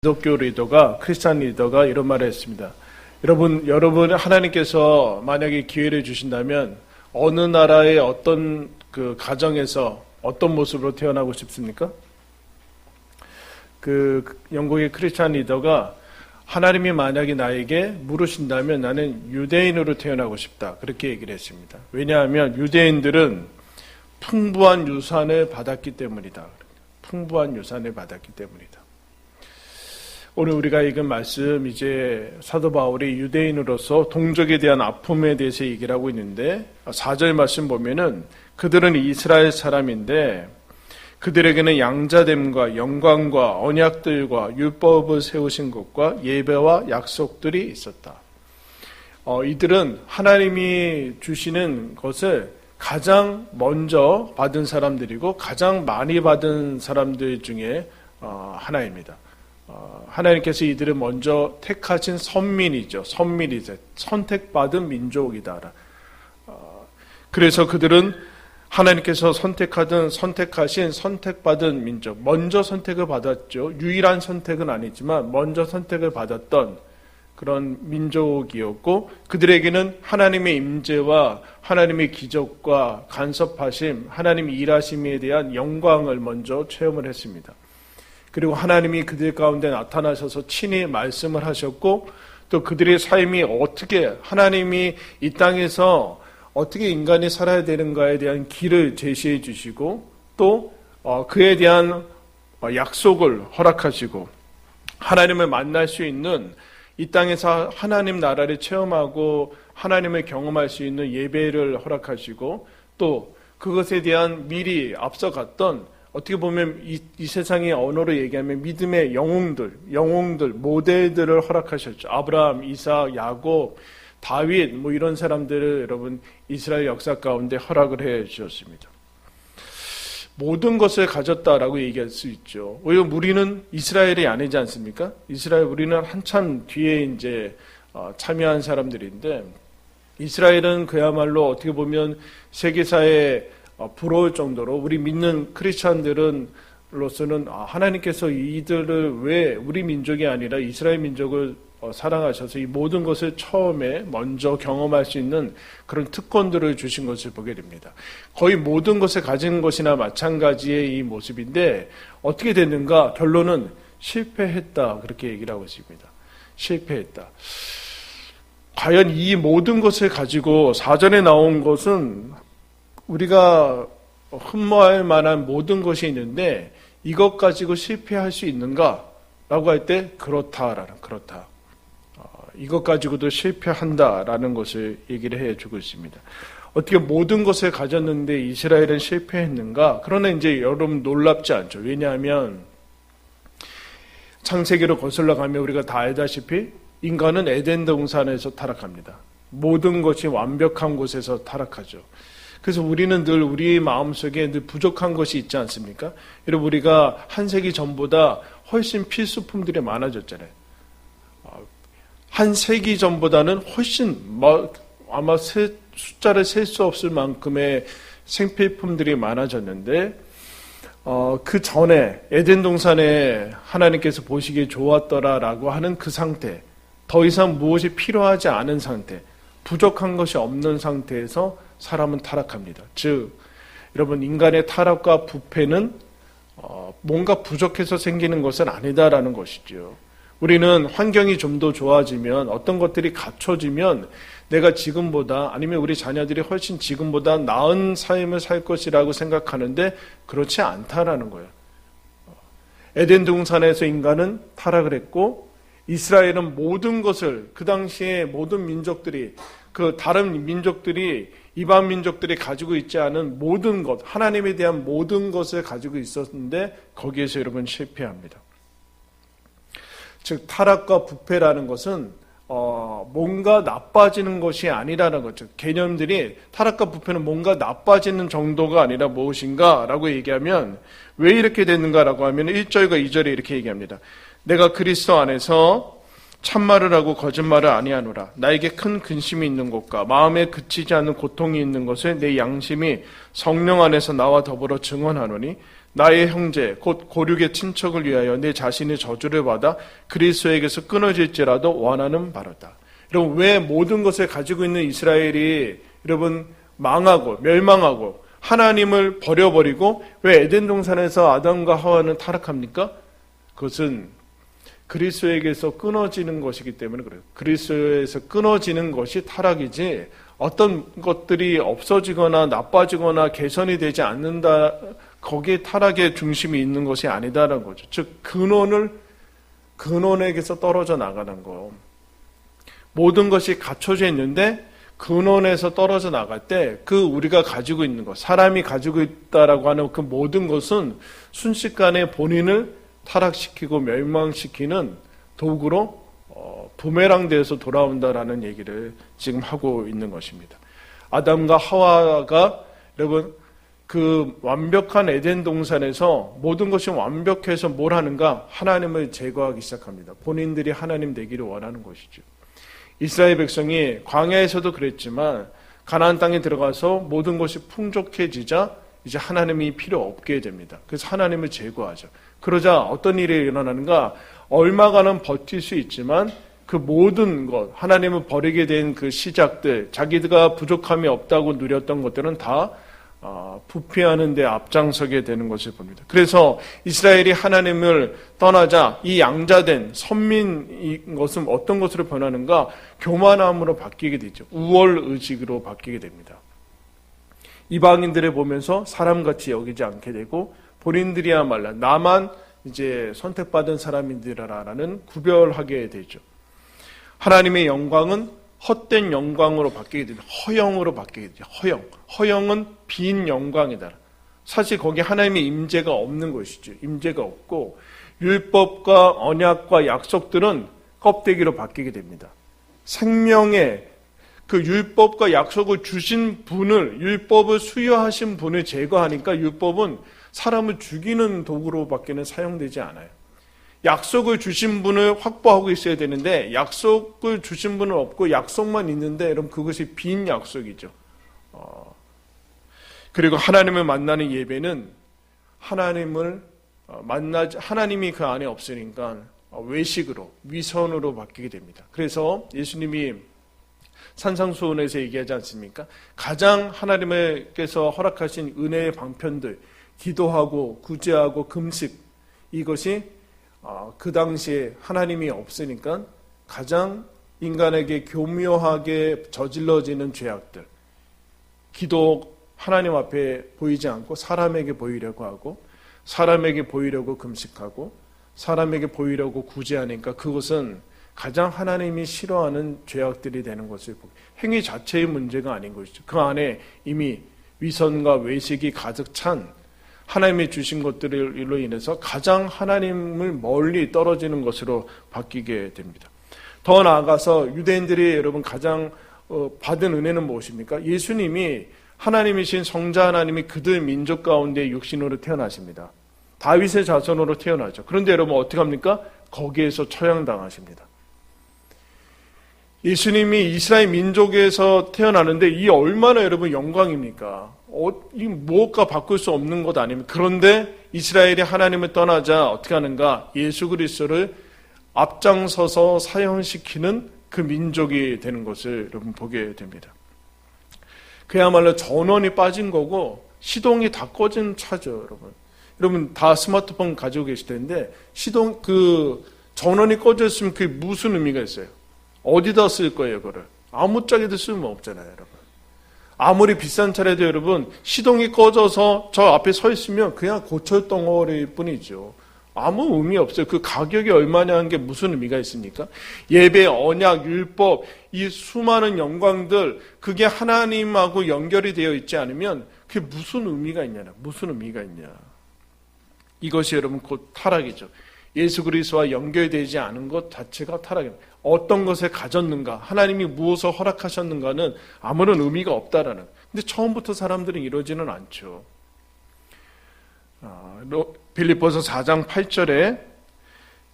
기독교 리더가, 크리스찬 리더가 이런 말을 했습니다. 여러분 하나님께서 만약에 기회를 주신다면 어느 나라의 어떤 그 가정에서 어떤 모습으로 태어나고 싶습니까? 그 영국의 크리스찬 리더가 하나님이 만약에 나에게 물으신다면 나는 유대인으로 태어나고 싶다. 그렇게 얘기를 했습니다. 왜냐하면 유대인들은 풍부한 유산을 받았기 때문이다. 풍부한 유산을 받았기 때문이다. 오늘 우리가 읽은 말씀, 이제 사도 바울이 유대인으로서 동족에 대한 아픔에 대해서 얘기를 하고 있는데 4절 말씀 보면은 그들은 이스라엘 사람인데 그들에게는 양자됨과 영광과 언약들과 율법을 세우신 것과 예배와 약속들이 있었다. 이들은 하나님이 주시는 것을 가장 먼저 받은 사람들이고 가장 많이 받은 사람들 중에 하나입니다. 하나님께서 이들을 먼저 택하신 선민이죠. 선택받은 민족이다. 그래서 그들은 하나님께서 선택하신 선택받은 민족, 먼저 선택을 받았죠. 유일한 선택은 아니지만 먼저 선택을 받았던 그런 민족이었고 그들에게는 하나님의 임재와 하나님의 기적과 간섭하심, 하나님의 일하심에 대한 영광을 먼저 체험을 했습니다. 그리고 하나님이 그들 가운데 나타나셔서 친히 말씀을 하셨고 또 그들의 삶이 어떻게 하나님이 이 땅에서 어떻게 인간이 살아야 되는가에 대한 길을 제시해 주시고 또 그에 대한 약속을 허락하시고 하나님을 만날 수 있는 이 땅에서 하나님 나라를 체험하고 하나님을 경험할 수 있는 예배를 허락하시고 또 그것에 대한 미리 앞서갔던 어떻게 보면 이 세상의 언어로 얘기하면 믿음의 영웅들, 모델들을 허락하셨죠. 아브라함, 이삭, 야곱, 다윗, 이런 사람들을 여러분 이스라엘 역사 가운데 허락을 해 주셨습니다. 모든 것을 가졌다라고 얘기할 수 있죠. 왜냐하면 우리는 이스라엘이 아니지 않습니까? 우리는 한참 뒤에 이제 참여한 사람들인데 이스라엘은 그야말로 어떻게 보면 세계사에 부러울 정도로 우리 믿는 크리스찬들로서는 하나님께서 이들을 왜 우리 민족이 아니라 이스라엘 민족을 사랑하셔서 이 모든 것을 처음에 먼저 경험할 수 있는 그런 특권들을 주신 것을 보게 됩니다. 거의 모든 것을 가진 것이나 마찬가지의 이 모습인데 어떻게 됐는가? 결론은 실패했다. 그렇게 얘기를 하고 있습니다. 실패했다. 과연 이 모든 것을 가지고 사전에 나온 것은 우리가 흠모할 만한 모든 것이 있는데 이것 가지고 실패할 수 있는가? 라고 할 때 그렇다. 이것 가지고도 실패한다라는 것을 얘기를 해주고 있습니다. 어떻게 모든 것을 가졌는데 이스라엘은 실패했는가? 그러나 이제 여러분 놀랍지 않죠. 왜냐하면 창세기로 거슬러 가면 우리가 다 알다시피 인간은 에덴 동산에서 타락합니다. 모든 것이 완벽한 곳에서 타락하죠. 그래서 우리는 늘 우리 마음속에 늘 부족한 것이 있지 않습니까? 여러분 우리가 한 세기 전보다 훨씬 필수품들이 많아졌잖아요. 한 세기 전보다는 훨씬 아마 숫자를 셀 수 없을 만큼의 생필품들이 많아졌는데 그 전에 에덴 동산에 하나님께서 보시기에 좋았더라라고 하는 그 상태, 더 이상 무엇이 필요하지 않은 상태, 부족한 것이 없는 상태에서 사람은 타락합니다. 즉 여러분 인간의 타락과 부패는 뭔가 부족해서 생기는 것은 아니다라는 것이죠. 우리는 환경이 좀 더 좋아지면 어떤 것들이 갖춰지면 내가 지금보다 아니면 우리 자녀들이 훨씬 지금보다 나은 삶을 살 것이라고 생각하는데 그렇지 않다라는 거예요. 에덴 동산에서 인간은 타락을 했고 이스라엘은 모든 것을 그 당시에 모든 민족들이 그 다른 민족들이 이방 민족들이 가지고 있지 않은 모든 것 하나님에 대한 모든 것을 가지고 있었는데 거기에서 여러분 실패합니다. 즉 타락과 부패라는 것은 뭔가 나빠지는 것이 아니라는 거죠. 개념들이 타락과 부패는 뭔가 나빠지는 정도가 아니라 무엇인가 라고 얘기하면 왜 이렇게 됐는가라고 하면 1절과 2절에 이렇게 얘기합니다. 내가 그리스도 안에서 참말을 하고 거짓말을 아니하노라. 나에게 큰 근심이 있는 것과 마음에 그치지 않는 고통이 있는 것을 내 양심이 성령 안에서 나와 더불어 증언하노니 나의 형제 곧 고륙의 친척을 위하여 내 자신의 저주를 받아 그리스도에게서 끊어질지라도 원하는 바로다. 여러분, 왜 모든 것을 가지고 있는 이스라엘이 여러분 망하고 멸망하고 하나님을 버려버리고 왜 에덴 동산에서 아담과 하와는 타락합니까? 그것은 그리스도에게서 끊어지는 것이기 때문에 그래요. 그리스도에서 끊어지는 것이 타락이지 어떤 것들이 없어지거나 나빠지거나 개선이 되지 않는다, 거기에 타락의 중심이 있는 것이 아니다라는 거죠. 즉 근원에게서 떨어져 나가는 거. 모든 것이 갖춰져 있는데 근원에서 떨어져 나갈 때 그 우리가 가지고 있는 것, 사람이 가지고 있다라고 하는 그 모든 것은 순식간에 본인을 타락시키고 멸망시키는 도구로 부메랑 되어서 돌아온다라는 얘기를 지금 하고 있는 것입니다. 아담과 하와가 여러분 그 완벽한 에덴 동산에서 모든 것이 완벽해서 뭘 하는가? 하나님을 제거하기 시작합니다. 본인들이 하나님 되기를 원하는 것이죠. 이스라엘 백성이 광야에서도 그랬지만 가나안 땅에 들어가서 모든 것이 풍족해지자 이제 하나님이 필요 없게 됩니다. 그래서 하나님을 제거하죠. 그러자 어떤 일이 일어나는가? 얼마간은 버틸 수 있지만 그 모든 것, 하나님을 버리게 된 그 시작들, 자기가 부족함이 없다고 누렸던 것들은 다 부패하는 데 앞장서게 되는 것을 봅니다. 그래서 이스라엘이 하나님을 떠나자 이 양자된 선민인 것은 어떤 것으로 변하는가? 교만함으로 바뀌게 되죠. 우월의식으로 바뀌게 됩니다. 이방인들을 보면서 사람같이 여기지 않게 되고 본인들이야말로 나만 이제 선택받은 사람인들이라는 구별하게 되죠. 하나님의 영광은 헛된 영광으로 바뀌게 됩니다. 허영으로 바뀌게 되죠. 허영은 빈 영광이다. 사실 거기 하나님의 임재가 없는 것이죠. 임재가 없고 율법과 언약과 약속들은 껍데기로 바뀌게 됩니다. 생명의 그 율법과 약속을 주신 분을, 율법을 수여하신 분을 제거하니까 율법은 사람을 죽이는 도구로밖에는 사용되지 않아요. 약속을 주신 분을 확보하고 있어야 되는데 약속을 주신 분은 없고 약속만 있는데 여러분 그것이 빈 약속이죠. 그리고 하나님을 만나는 예배는 하나님이 그 안에 없으니까 외식으로, 위선으로 바뀌게 됩니다. 그래서 예수님이 산상수훈에서 얘기하지 않습니까? 가장 하나님께서 허락하신 은혜의 방편들, 기도하고 구제하고 금식, 이것이 그 당시에 하나님이 없으니까 가장 인간에게 교묘하게 저질러지는 죄악들, 기도 하나님 앞에 보이지 않고 사람에게 보이려고 하고 사람에게 보이려고 금식하고 사람에게 보이려고 구제하니까 그것은 가장 하나님이 싫어하는 죄악들이 되는 것을 보고, 행위 자체의 문제가 아닌 것이죠. 그 안에 이미 위선과 외식이 가득 찬 하나님이 주신 것들로 인해서 가장 하나님을 멀리 떨어지는 것으로 바뀌게 됩니다. 더 나아가서 유대인들이 여러분 가장 받은 은혜는 무엇입니까? 예수님이 하나님이신 성자 하나님이 그들 민족 가운데 육신으로 태어나십니다. 다윗의 자손으로 태어나죠. 그런데 여러분 어떻게 합니까? 거기에서 처형당하십니다. 예수님이 이스라엘 민족에서 태어나는데 이 얼마나 여러분 영광입니까? 이 무엇과 바꿀 수 없는 것 아닙니까? 그런데 이스라엘이 하나님을 떠나자 어떻게 하는가? 예수 그리스도를 앞장서서 사형시키는 그 민족이 되는 것을 여러분 보게 됩니다. 그야말로 전원이 빠진 거고 시동이 다 꺼진 차죠, 여러분. 여러분 다 스마트폰 가지고 계실 텐데 전원이 꺼져 있으면 그게 무슨 의미가 있어요? 어디다 쓸 거예요, 그거를? 아무 짝에도 쓰면 없잖아요, 여러분. 아무리 비싼 차라도 여러분 시동이 꺼져서 저 앞에 서 있으면 그냥 고철덩어리일 뿐이죠. 아무 의미 없어요. 그 가격이 얼마냐는 게 무슨 의미가 있습니까? 예배, 언약, 율법, 이 수많은 영광들, 그게 하나님하고 연결이 되어 있지 않으면 그게 무슨 의미가 있냐? 무슨 의미가 있냐? 이것이 여러분 곧 타락이죠. 예수 그리스도와 연결되지 않은 것 자체가 타락입니다. 어떤 것을 가졌는가, 하나님이 무엇을 허락하셨는가는 아무런 의미가 없다라는. 근데 처음부터 사람들은 이러지는 않죠. 빌립보서 4장 8절에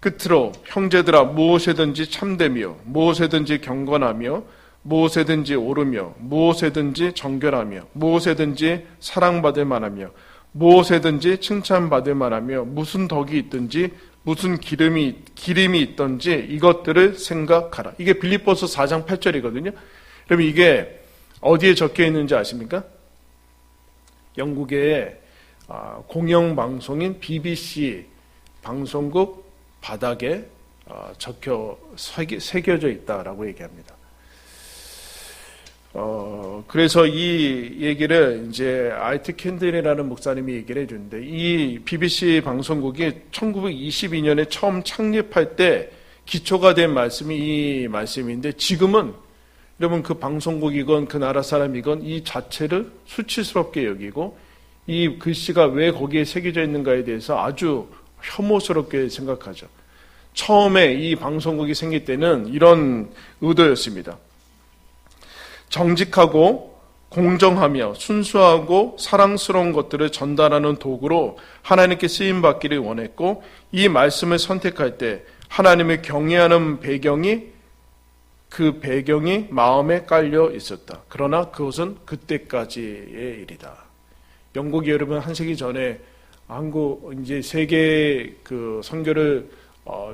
끝으로 형제들아 무엇에든지 참되며 무엇에든지 경건하며 무엇에든지 옳으며 무엇에든지 정결하며 무엇에든지 사랑받을 만하며 무엇에든지 칭찬받을 만하며 무슨 덕이 있든지 무슨 기름이 있든지 이것들을 생각하라. 이게 빌립보서 4장 8절이거든요. 그러면 이게 어디에 적혀 있는지 아십니까? 영국의 공영방송인 BBC 방송국 바닥에 새겨져 있다라고 얘기합니다. 그래서 이 얘기를 이제 아이트 캔들이라는 목사님이 얘기를 해주는데, 이 BBC 방송국이 1922년에 처음 창립할 때 기초가 된 말씀이 이 말씀인데, 지금은 여러분 그 방송국이건 그 나라 사람이건 이 자체를 수치스럽게 여기고 이 글씨가 왜 거기에 새겨져 있는가에 대해서 아주 혐오스럽게 생각하죠. 처음에 이 방송국이 생길 때는 이런 의도였습니다. 정직하고 공정하며 순수하고 사랑스러운 것들을 전달하는 도구로 하나님께 쓰임받기를 원했고, 이 말씀을 선택할 때 하나님을 경외하는 그 배경이 마음에 깔려 있었다. 그러나 그것은 그때까지의 일이다. 영국이 여러분 한 세기 전에 한국 이제 세계 그 선교를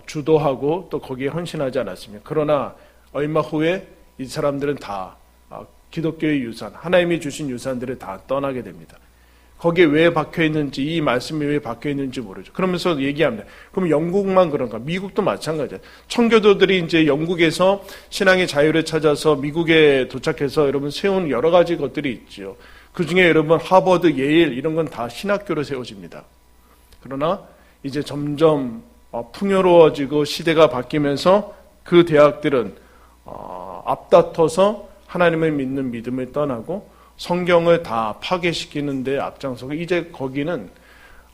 주도하고 또 거기에 헌신하지 않았습니까? 그러나 얼마 후에 이 사람들은 다 기독교의 유산, 하나님이 주신 유산들을 다 떠나게 됩니다. 거기에 왜 박혀 있는지, 이 말씀이 왜 박혀 있는지 모르죠. 그러면서 얘기합니다. 그럼 영국만 그런가? 미국도 마찬가지예요. 청교도들이 이제 영국에서 신앙의 자유를 찾아서 미국에 도착해서 여러분 세운 여러 가지 것들이 있죠. 그 중에 여러분 하버드, 예일 이런 건 다 신학교로 세워집니다. 그러나 이제 점점 풍요로워지고 시대가 바뀌면서 그 대학들은 앞다퉈서 하나님을 믿는 믿음을 떠나고 성경을 다 파괴시키는 데 앞장서고, 이제 거기는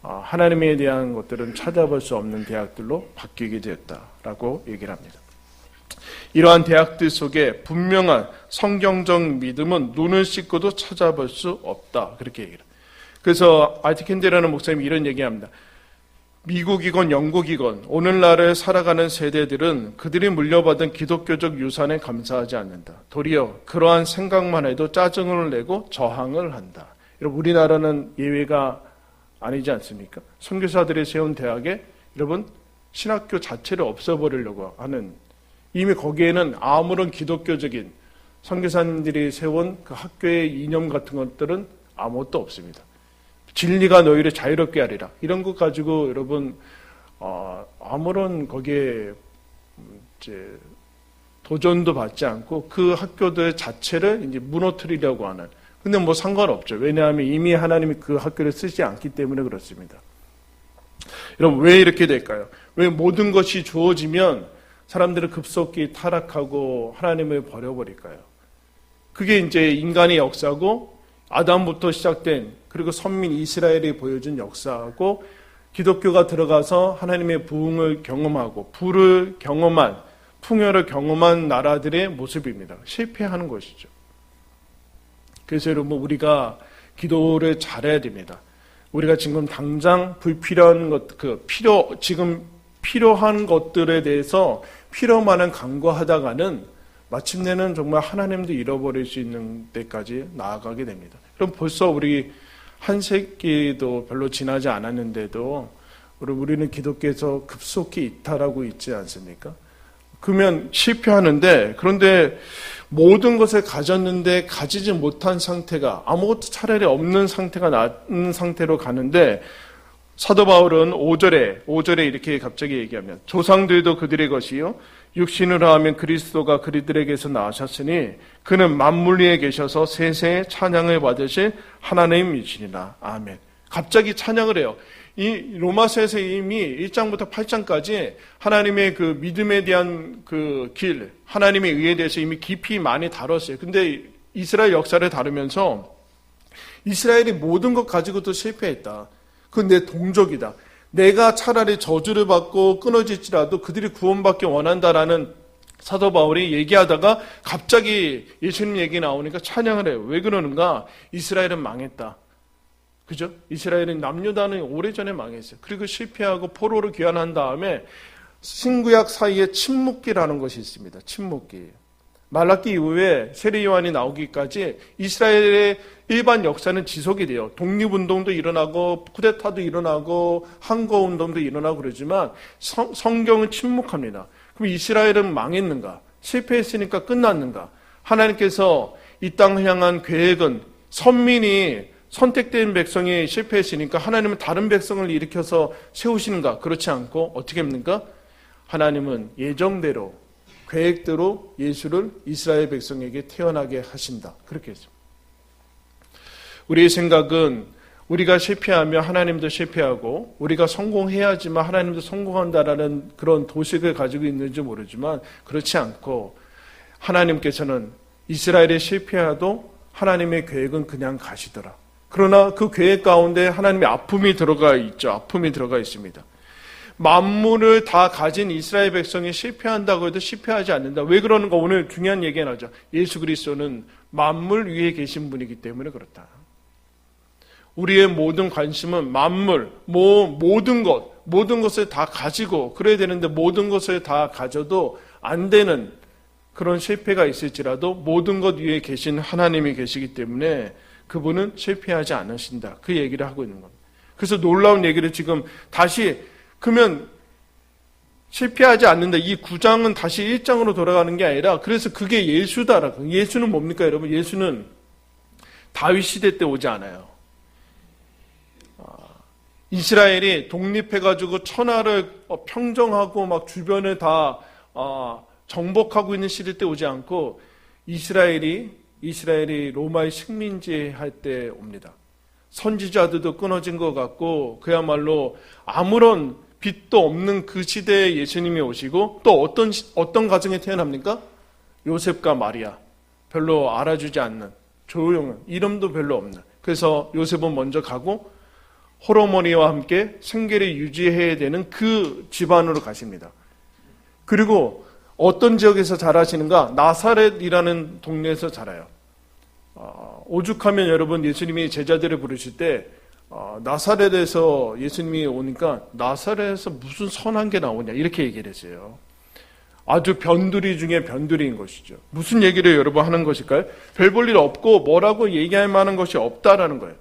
하나님에 대한 것들은 찾아볼 수 없는 대학들로 바뀌게 되었다라고 얘기를 합니다. 이러한 대학들 속에 분명한 성경적 믿음은 눈을 씻고도 찾아볼 수 없다, 그렇게 얘기를 합니다. 그래서 아이트 캔디라는 목사님이 이런 얘기합니다. 미국이건 영국이건 오늘날을 살아가는 세대들은 그들이 물려받은 기독교적 유산에 감사하지 않는다. 도리어 그러한 생각만 해도 짜증을 내고 저항을 한다. 여러분, 우리나라는 예외가 아니지 않습니까? 선교사들이 세운 대학에 여러분 신학교 자체를 없애버리려고 하는, 이미 거기에는 아무런 기독교적인 선교사님들이 세운 그 학교의 이념 같은 것들은 아무것도 없습니다. 진리가 너희를 자유롭게 하리라, 이런 것 가지고 여러분 아무런 거기에 이제 도전도 받지 않고 그 학교들 자체를 이제 무너뜨리려고 하는. 근데 뭐 상관없죠. 왜냐하면 이미 하나님이 그 학교를 쓰지 않기 때문에 그렇습니다. 여러분, 왜 이렇게 될까요? 왜 모든 것이 주어지면 사람들은 급속히 타락하고 하나님을 버려버릴까요? 그게 이제 인간의 역사고, 아담부터 시작된, 그리고 선민 이스라엘이 보여준 역사하고, 기독교가 들어가서 하나님의 부흥을 경험하고 불을 경험한, 풍요를 경험한 나라들의 모습입니다. 실패하는 것이죠. 그래서 여러분, 우리가 기도를 잘해야 됩니다. 우리가 지금 당장 불필요한 것, 지금 필요한 것들에 대해서 필요만은 간구하다가는 마침내는 정말 하나님도 잃어버릴 수 있는 때까지 나아가게 됩니다. 그럼 벌써 우리 한 세기도 별로 지나지 않았는데도 우리는 기독교에서 급속히 이탈하고 있지 않습니까? 그러면 실패하는데, 그런데 모든 것을 가졌는데 가지지 못한 상태가, 아무것도 차라리 없는 상태가 나은 상태로 가는데, 사도 바울은 5절에 이렇게 갑자기 얘기하면, 조상들도 그들의 것이요 육신으로 하면 그리스도가 그들에게서 나으셨으니 그는 만물 위에 계셔서 세세의 찬양을 받으실 하나님이시니라. 아멘. 갑자기 찬양을 해요. 이 로마서에서 이미 1장부터 8장까지 하나님의 그 믿음에 대한 그 길, 하나님의 의에 대해서 이미 깊이 많이 다뤘어요. 근데 이스라엘 역사를 다루면서 이스라엘이 모든 것 가지고도 실패했다. 그건 내 동족이다. 내가 차라리 저주를 받고 끊어질지라도 그들이 구원받기 원한다라는 사도 바울이 얘기하다가 갑자기 예수님 얘기 나오니까 찬양을 해요. 왜 그러는가? 이스라엘은 망했다. 그죠? 이스라엘은 남유다는 오래전에 망했어요. 그리고 실패하고 포로를 귀환한 다음에 신구약 사이에 침묵기라는 것이 있습니다. 침묵기. 말라기 이후에 세례 요한이 나오기까지 이스라엘의 일반 역사는 지속이 돼요. 독립운동도 일어나고 쿠데타도 일어나고 항거운동도 일어나고 그러지만 성경은 침묵합니다. 그럼 이스라엘은 망했는가? 실패했으니까 끝났는가? 하나님께서 이 땅을 향한 계획은 선민이 선택된 백성이 실패했으니까 하나님은 다른 백성을 일으켜서 세우시는가? 그렇지 않고 어떻게 합니까? 하나님은 예정대로 계획대로 예수를 이스라엘 백성에게 태어나게 하신다. 그렇게 했습니다. 우리의 생각은 우리가 실패하면 하나님도 실패하고 우리가 성공해야지만 하나님도 성공한다라는 그런 도식을 가지고 있는지 모르지만 그렇지 않고 하나님께서는 이스라엘이 실패해도 하나님의 계획은 그냥 가시더라. 그러나 그 계획 가운데 하나님의 아픔이 들어가 있죠. 아픔이 들어가 있습니다. 만물을 다 가진 이스라엘 백성이 실패한다고 해도 실패하지 않는다. 왜 그러는가? 오늘 중요한 얘기가 나죠. 예수 그리스도는 만물 위에 계신 분이기 때문에 그렇다. 우리의 모든 관심은 만물, 모든 것을 다 가지고 그래야 되는데 모든 것을 다 가져도 안 되는 그런 실패가 있을지라도 모든 것 위에 계신 하나님이 계시기 때문에 그분은 실패하지 않으신다. 그 얘기를 하고 있는 겁니다. 그래서 놀라운 얘기를 지금 다시 그러면 실패하지 않는다. 이 9장은 다시 1장으로 돌아가는 게 아니라 그래서 그게 예수다라고. 예수는 뭡니까 여러분? 예수는 다윗 시대 때 오지 않아요. 이스라엘이 독립해가지고 천하를 평정하고 막 주변을 다 정복하고 있는 시대 때 오지 않고 이스라엘이 로마의 식민지 할 때 옵니다. 선지자들도 끊어진 것 같고 그야말로 아무런 빛도 없는 그 시대에 예수님이 오시고 또 어떤 가정에 태어납니까? 요셉과 마리아. 별로 알아주지 않는 조용한 이름도 별로 없는. 그래서 요셉은 먼저 가고 호르몬이와 함께 생계를 유지해야 되는 그 집안으로 가십니다. 그리고 어떤 지역에서 자라시는가? 나사렛이라는 동네에서 자라요. 오죽하면 여러분 예수님이 제자들을 부르실 때 나사렛에서 예수님이 오니까 나사렛에서 무슨 선한 게 나오냐 이렇게 얘기를 했어요. 아주 변두리 중에 변두리인 것이죠. 무슨 얘기를 여러분 하는 것일까요? 별 볼 일 없고 뭐라고 얘기할 만한 것이 없다라는 거예요.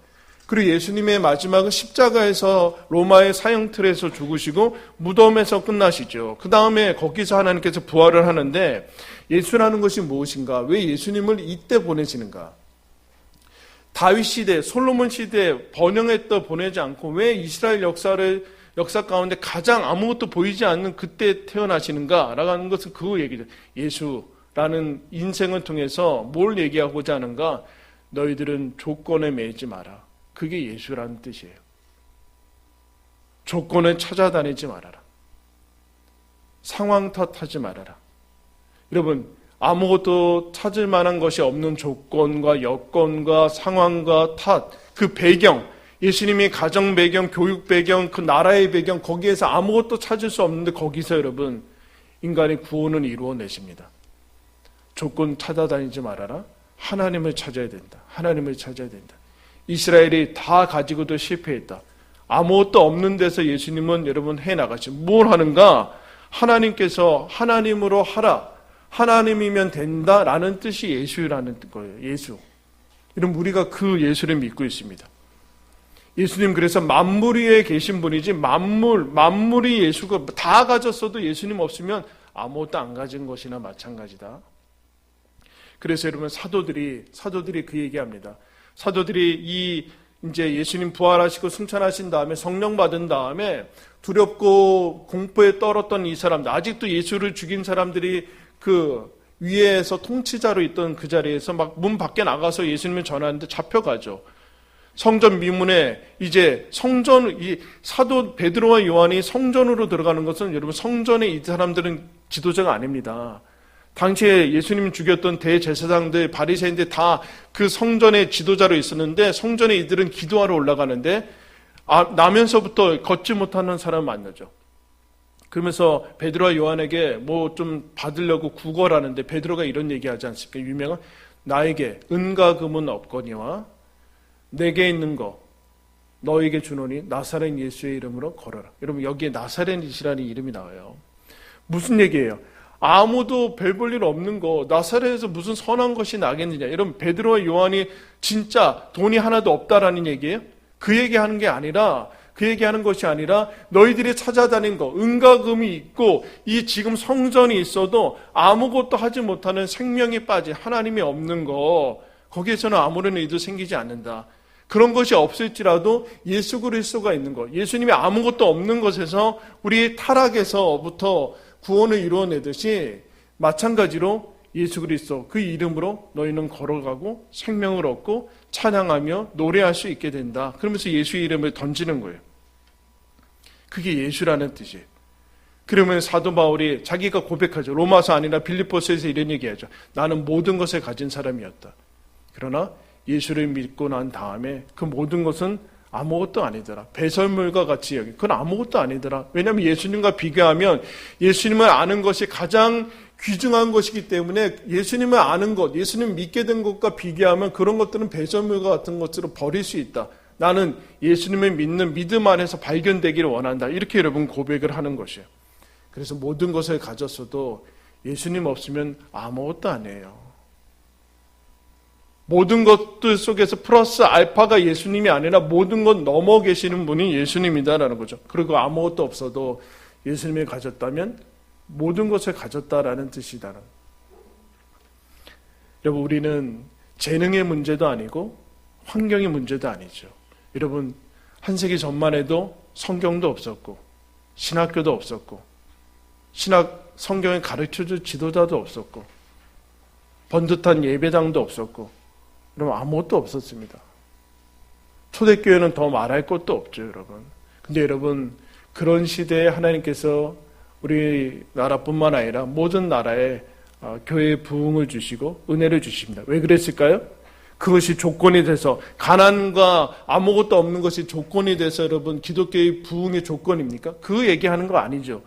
그리고 예수님의 마지막은 십자가에서 로마의 사형틀에서 죽으시고 무덤에서 끝나시죠. 그 다음에 거기서 하나님께서 부활을 하는데 예수라는 것이 무엇인가? 왜 예수님을 이때 보내시는가? 다윗 시대, 솔로몬 시대에 번영했다 보내지 않고 왜 이스라엘 역사 가운데 가장 아무것도 보이지 않는 그때 태어나시는가? 라는 것은 그 얘기죠. 예수라는 인생을 통해서 뭘 얘기하고자 하는가? 너희들은 조건에 매이지 마라. 그게 예수라는 뜻이에요. 조건을 찾아다니지 말아라. 상황 탓하지 말아라. 여러분 아무것도 찾을 만한 것이 없는 조건과 여건과 상황과 탓, 그 배경, 예수님이 가정 배경, 교육 배경, 그 나라의 배경 거기에서 아무것도 찾을 수 없는데 거기서 여러분 인간의 구원을 이루어내십니다. 조건 찾아다니지 말아라. 하나님을 찾아야 된다. 하나님을 찾아야 된다. 이스라엘이 다 가지고도 실패했다. 아무것도 없는 데서 예수님은 여러분 해나가시. 뭘 하는가? 하나님께서 하나님으로 하라. 하나님이면 된다라는 뜻이 예수라는 거예요. 예수. 이런 우리가 그 예수를 믿고 있습니다. 예수님 그래서 만물 위에 계신 분이지 만물이 예수가 다 가졌어도 예수님 없으면 아무것도 안 가진 것이나 마찬가지다. 그래서 여러분 사도들이 그 얘기합니다. 사도들이 이제 예수님 부활하시고 승천하신 다음에 성령 받은 다음에 두렵고 공포에 떨었던 이 사람들, 아직도 예수를 죽인 사람들이 그 위에서 통치자로 있던 그 자리에서 막 문 밖에 나가서 예수님을 전하는데 잡혀가죠. 성전 미문에 이제 이 사도 베드로와 요한이 성전으로 들어가는 것은 여러분 성전에 이 사람들은 지도자가 아닙니다. 당시에 예수님을 죽였던 대제사장들, 바리새인들 다 그 성전의 지도자로 있었는데 성전에 이들은 기도하러 올라가는데 나면서부터 걷지 못하는 사람 만나죠. 그러면서 베드로와 요한에게 뭐 좀 받으려고 구걸하는데 베드로가 이런 얘기하지 않습니까? 유명한 나에게 은과 금은 없거니와 내게 있는 거 너에게 주노니 나사렛 예수의 이름으로 걸어라. 여러분 여기에 나사렛이라는 이름이 나와요. 무슨 얘기예요? 아무도 별 볼 일 없는 거, 나사렛에서 무슨 선한 것이 나겠느냐. 이런 베드로와 요한이 진짜 돈이 하나도 없다라는 얘기예요? 그 얘기하는 게 아니라, 그 얘기하는 것이 아니라 너희들이 찾아다닌 거, 은과 금이 있고 이 지금 성전이 있어도 아무것도 하지 못하는 생명이 빠진 하나님이 없는 거, 거기에서는 아무런 의도 생기지 않는다. 그런 것이 없을지라도 예수 그리스도가 있는 것, 예수님이 아무것도 없는 것에서 우리 타락에서부터 구원을 이루어내듯이 마찬가지로 예수 그리스도 그 이름으로 너희는 걸어가고 생명을 얻고 찬양하며 노래할 수 있게 된다. 그러면서 예수의 이름을 던지는 거예요. 그게 예수라는 뜻이에요. 그러면 사도 바울이 자기가 고백하죠. 로마서 아니라 빌립보서에서 이런 얘기하죠. 나는 모든 것을 가진 사람이었다. 그러나 예수를 믿고 난 다음에 그 모든 것은 아무것도 아니더라. 배설물과 같이 여기. 그건 아무것도 아니더라. 왜냐하면 예수님과 비교하면 예수님을 아는 것이 가장 귀중한 것이기 때문에 예수님을 아는 것, 예수님 믿게 된 것과 비교하면 그런 것들은 배설물과 같은 것으로 버릴 수 있다. 나는 예수님을 믿는 믿음 안에서 발견되기를 원한다. 이렇게 여러분 고백을 하는 것이에요. 그래서 모든 것을 가졌어도 예수님 없으면 아무것도 아니에요. 모든 것들 속에서 플러스 알파가 예수님이 아니라 모든 것 넘어 계시는 분이 예수님이다라는 거죠. 그리고 아무것도 없어도 예수님이 가졌다면 모든 것을 가졌다라는 뜻이다라는. 여러분, 우리는 재능의 문제도 아니고 환경의 문제도 아니죠. 여러분, 한 세기 전만 해도 성경도 없었고 신학교도 없었고 성경을 가르쳐줄 지도자도 없었고 번듯한 예배당도 없었고 여러분, 아무것도 없었습니다. 초대교회는 더 말할 것도 없죠, 여러분. 근데 여러분, 그런 시대에 하나님께서 우리나라뿐만 아니라 모든 나라에 교회의 부흥을 주시고 은혜를 주십니다. 왜 그랬을까요? 그것이 조건이 돼서, 가난과 아무것도 없는 것이 조건이 돼서 여러분 기독교의 부흥의 조건입니까? 그 얘기하는 거 아니죠.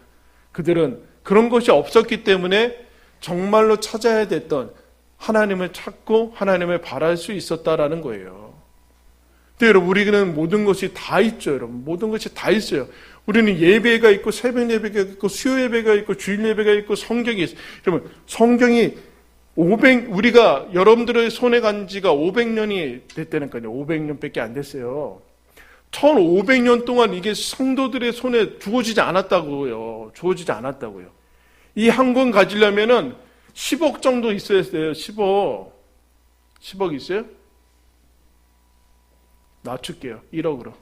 그들은 그런 것이 없었기 때문에 정말로 찾아야 됐던 하나님을 찾고 하나님을 바랄 수 있었다라는 거예요. 근데 여러분, 우리는 모든 것이 다 있죠, 여러분. 모든 것이 다 있어요. 우리는 예배가 있고 새벽 예배가 있고 수요 예배가 있고 주일 예배가 있고 성경이 있어요. 여러분, 성경이 우리가 여러분들의 손에 간 지가 500년이 됐다니까요. 500년밖에 안 됐어요. 1500년 동안 이게 성도들의 손에 주어지지 않았다고요. 이 한 권 가지려면은 10억 정도 있어야 돼요. 10억 있어요? 낮출게요. 1억으로.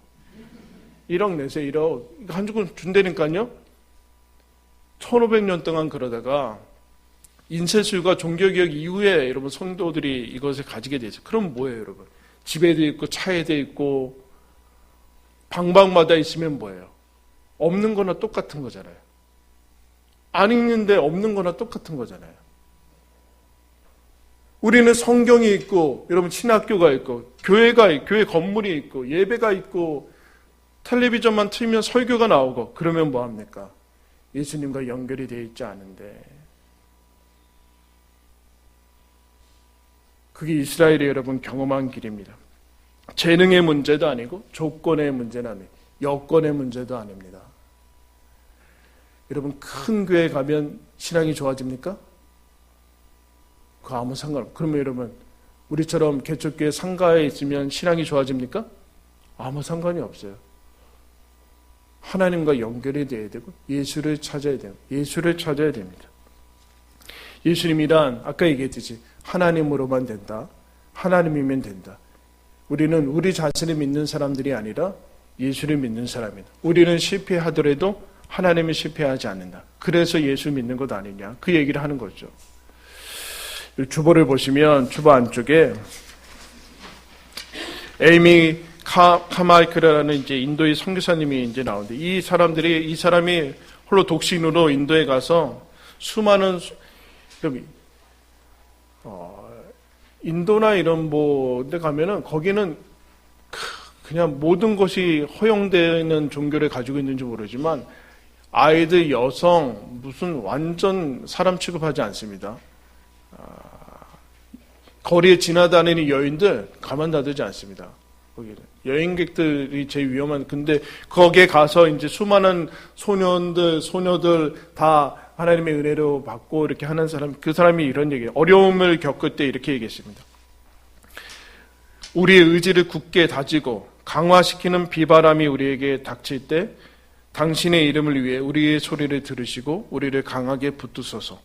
1억 내세요. 1억. 한 주권 준다니까요. 1500년 동안 그러다가 인쇄술과 종교개혁 이후에 여러분 성도들이 이것을 가지게 되죠. 그럼 뭐예요, 여러분? 집에도 있고 차에도 있고 방방마다 있으면 뭐예요? 없는 거나 똑같은 거잖아요. 안 있는데 없는 거나 똑같은 거잖아요. 우리는 성경이 있고 여러분 신학교가 있고 교회가 있고 교회 건물이 있고 예배가 있고 텔레비전만 틀면 설교가 나오고 그러면 뭐합니까? 예수님과 연결이 되어 있지 않은데 그게 이스라엘이 여러분 경험한 길입니다. 재능의 문제도 아니고 조건의 문제는 아니고 여건의 문제도 아닙니다. 여러분 큰 교회 가면 신앙이 좋아집니까? 그거 아무 상관없어요. 그러면 여러분 우리처럼 개척교회 상가에 있으면 신앙이 좋아집니까? 아무 상관이 없어요. 하나님과 연결이 돼야 되고 예수를 찾아야 돼요. 예수를 찾아야 됩니다. 예수님이란 아까 얘기했듯이 하나님으로만 된다. 하나님이면 된다. 우리는 우리 자신을 믿는 사람들이 아니라 예수를 믿는 사람이다. 우리는 실패하더라도 하나님은 실패하지 않는다. 그래서 예수 믿는 것 아니냐. 그 얘기를 하는 거죠. 주보를 보시면 주보 안쪽에 에이미 카마이크라는 이제 인도의 선교사님이 이제 나오는데 이 사람이 홀로 독신으로 인도에 가서 수많은 인도나 이런 데 가면은 거기는 그냥 모든 것이 허용되는 종교를 가지고 있는지 모르지만 아이들, 여성 무슨 완전 사람 취급하지 않습니다. 거리에 지나다니는 여인들 가만 놔두지 않습니다. 거기는 여행객들이 제일 위험한. 근데 거기에 가서 이제 수많은 소년들, 소녀들 다 하나님의 은혜로 받고 이렇게 하는 사람, 그 사람이 이런 얘기예요. 어려움을 겪을 때 이렇게 얘기했습니다. 우리의 의지를 굳게 다지고 강화시키는 비바람이 우리에게 닥칠 때 당신의 이름을 위해 우리의 소리를 들으시고 우리를 강하게 붙드소서.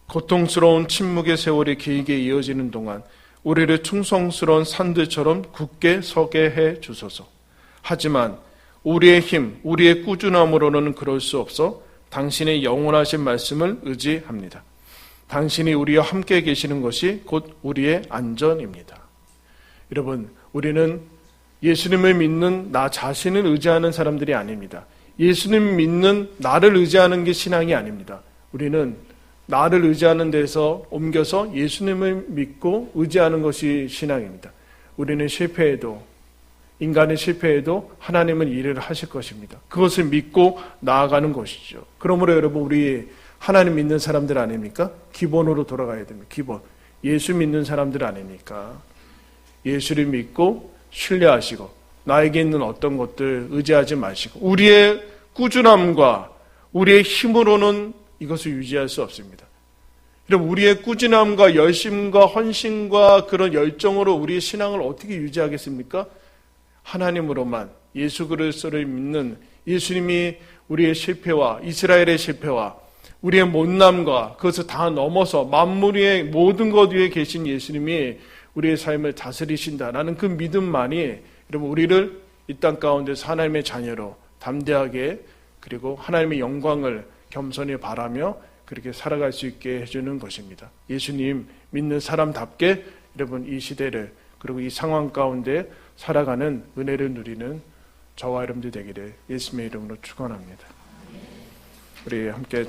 고통스러운 침묵의 세월이 길게 이어지는 동안 우리를 충성스러운 산들처럼 굳게 서게 해 주소서. 하지만 우리의 힘, 우리의 꾸준함으로는 그럴 수 없어 당신의 영원하신 말씀을 의지합니다. 당신이 우리와 함께 계시는 것이 곧 우리의 안전입니다. 여러분, 우리는 예수님을 믿는 나 자신을 의지하는 사람들이 아닙니다. 예수님 믿는 나를 의지하는 게 신앙이 아닙니다. 우리는 나를 의지하는 데서 옮겨서 예수님을 믿고 의지하는 것이 신앙입니다. 우리는 실패해도, 인간의 실패해도 하나님은 일을 하실 것입니다. 그것을 믿고 나아가는 것이죠. 그러므로 여러분, 우리 하나님 믿는 사람들 아닙니까? 기본으로 돌아가야 됩니다. 기본. 예수 믿는 사람들 아닙니까? 예수를 믿고 신뢰하시고 나에게 있는 어떤 것들 의지하지 마시고 우리의 꾸준함과 우리의 힘으로는 이것을 유지할 수 없습니다. 그럼 우리의 꾸준함과 열심과 헌신과 그런 열정으로 우리의 신앙을 어떻게 유지하겠습니까? 하나님으로만, 예수 그리스도를 믿는 예수님이 우리의 실패와 이스라엘의 실패와 우리의 못남과 그것을 다 넘어서 만물 위의 모든 것 위에 계신 예수님이 우리의 삶을 다스리신다라는 그 믿음만이 여러분 우리를 이 땅 가운데서 하나님의 자녀로 담대하게 그리고 하나님의 영광을 겸손히 바라며 그렇게 살아갈 수 있게 해주는 것입니다. 예수님 믿는 사람답게 여러분 이 시대를 그리고 이 상황 가운데 살아가는 은혜를 누리는 저와 여러분들 되기를 예수님의 이름으로 축원합니다. 우리 함께